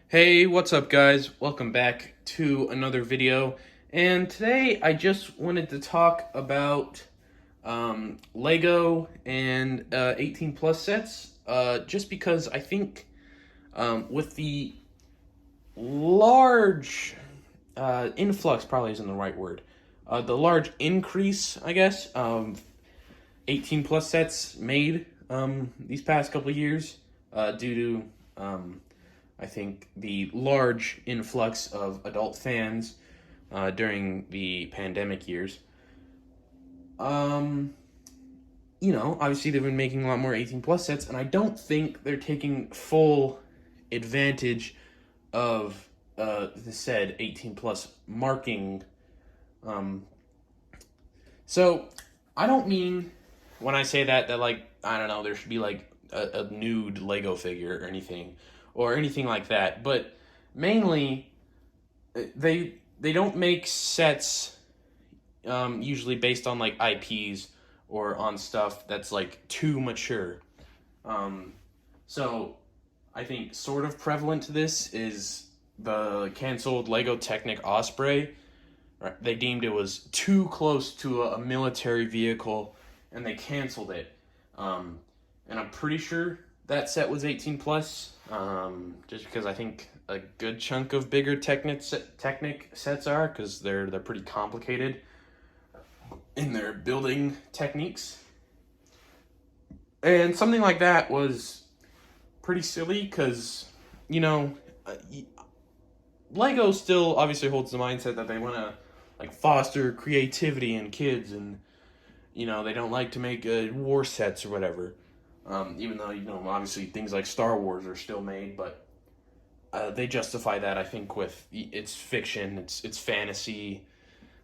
Hey, what's up guys? Welcome back to another video. And today I just wanted to talk about Lego and 18 plus sets. Just because I think with the large influx, probably isn't the right word, the large increase, I guess, 18 plus sets made these past couple of years due to I think the large influx of adult fans during the pandemic years. Um, Obviously they've been making a lot more 18 plus sets, and I don't think they're taking full advantage of the said 18 plus marking. Um, so I don't mean when I say that like I don't know there should be like a nude Lego figure or anything like that, but mainly they don't make sets usually based on like IPs or on stuff that's like too mature. Um, so I think sort of prevalent to this is the canceled Lego Technic Osprey. Right? They deemed it was too close to a military vehicle, and they canceled it. Um, and I'm pretty sure that set was 18 plus. Just because I think a good chunk of bigger Technic sets are, because they're pretty complicated in their building techniques. And something like that was pretty silly because you know uh, Lego still obviously holds the mindset that they want to like foster creativity in kids, and they don't like to make war sets or whatever. Even though obviously things like Star Wars are still made, but they justify that I think with it's fiction, it's fantasy.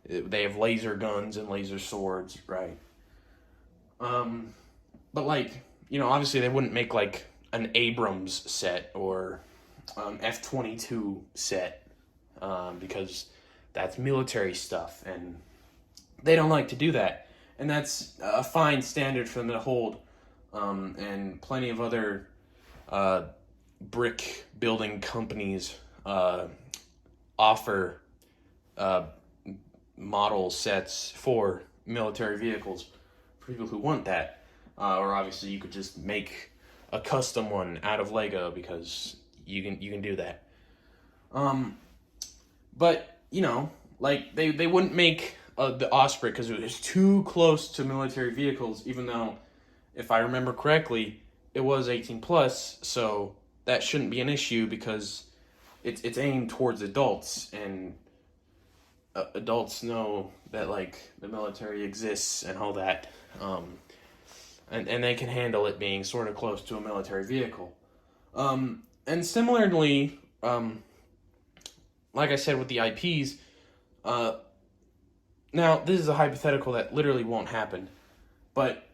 They have laser guns and laser swords, right? Um, but like obviously they wouldn't make like an Abrams set or F-22 set because that's military stuff, and they don't like to do that, and that's a fine standard for them to hold. And plenty of other uh, brick building companies offer uh, model sets for military vehicles for people who want that. Or obviously, you could just make a custom one out of Lego because you can do that. Um, but like they wouldn't make the Osprey because it was too close to military vehicles. Even though, if I remember correctly, it was 18 plus, so that shouldn't be an issue because it's aimed towards adults, and adults know that like the military exists and all that, and they can handle it being sort of close to a military vehicle. And similarly, like I said with the IPs, uh, now this is a hypothetical that literally won't happen, but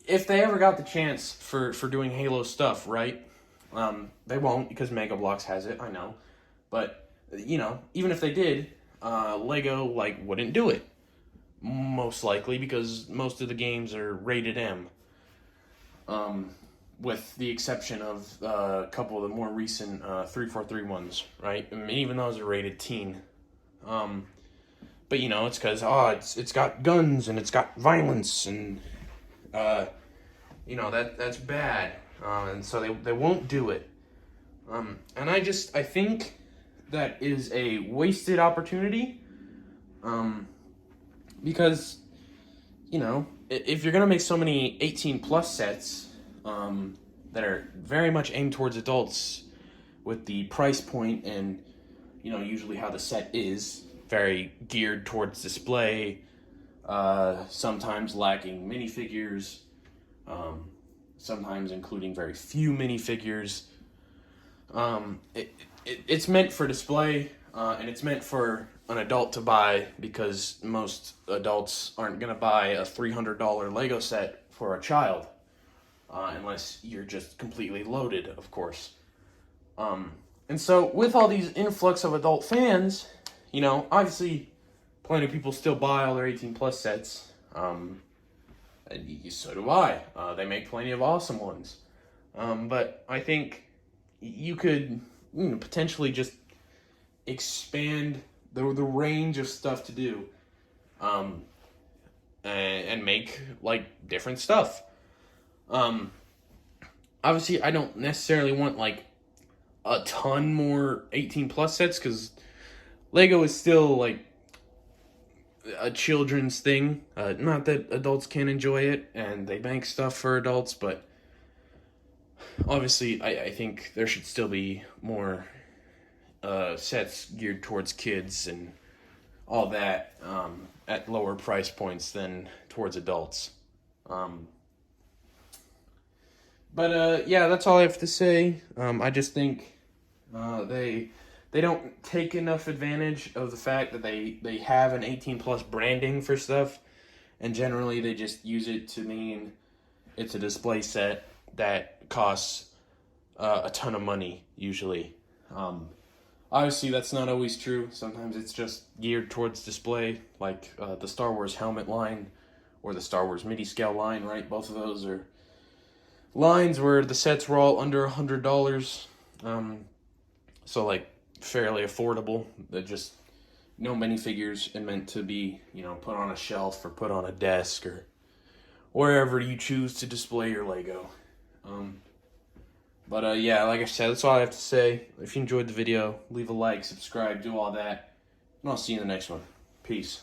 if they ever got the chance for doing Halo stuff, right? They won't because Mega Bloks has it, I know, but even if they did, Lego like wouldn't do it most likely because most of the games are rated M. With the exception of a couple of the more recent 343 ones, right? I mean, even those are rated teen. Um, but it's because it's got guns and it's got violence, and that's bad, and so they won't do it. And I think that is a wasted opportunity, because if you're gonna make so many 18 plus sets that are very much aimed towards adults, with the price point and usually how the set is very geared towards display, sometimes lacking minifigures, sometimes including very few minifigures. It's meant for display, and it's meant for an adult to buy because most adults aren't going to buy a $300 Lego set for a child, unless you're just completely loaded, of course. And so, with all these influx of adult fans, obviously, plenty of people still buy all their 18 plus sets. And so do I. They make plenty of awesome ones. But I think you could potentially just expand the range of stuff to do, and make like different stuff. Obviously, I don't necessarily want like a ton more 18 plus sets because Lego is still like a children's thing. Not that adults can't enjoy it and they make stuff for adults, but obviously, I think there should still be more sets geared towards kids and all that, at lower price points than towards adults. But yeah, that's all I have to say. I just think they don't take enough advantage of the fact that they have an 18 plus branding for stuff, and generally they just use it to mean it's a display set that costs a ton of money usually. Obviously, that's not always true. Sometimes it's just geared towards display, like the Star Wars helmet line or the Star Wars MIDI scale line, right? Both of those are lines where the sets were all under $100. So, like, fairly affordable. They're just no minifigures and meant to be, put on a shelf or put on a desk or wherever you choose to display your Lego. But yeah, like I said, that's all I have to say. If you enjoyed the video, leave a like, subscribe, do all that. And I'll see you in the next one. Peace.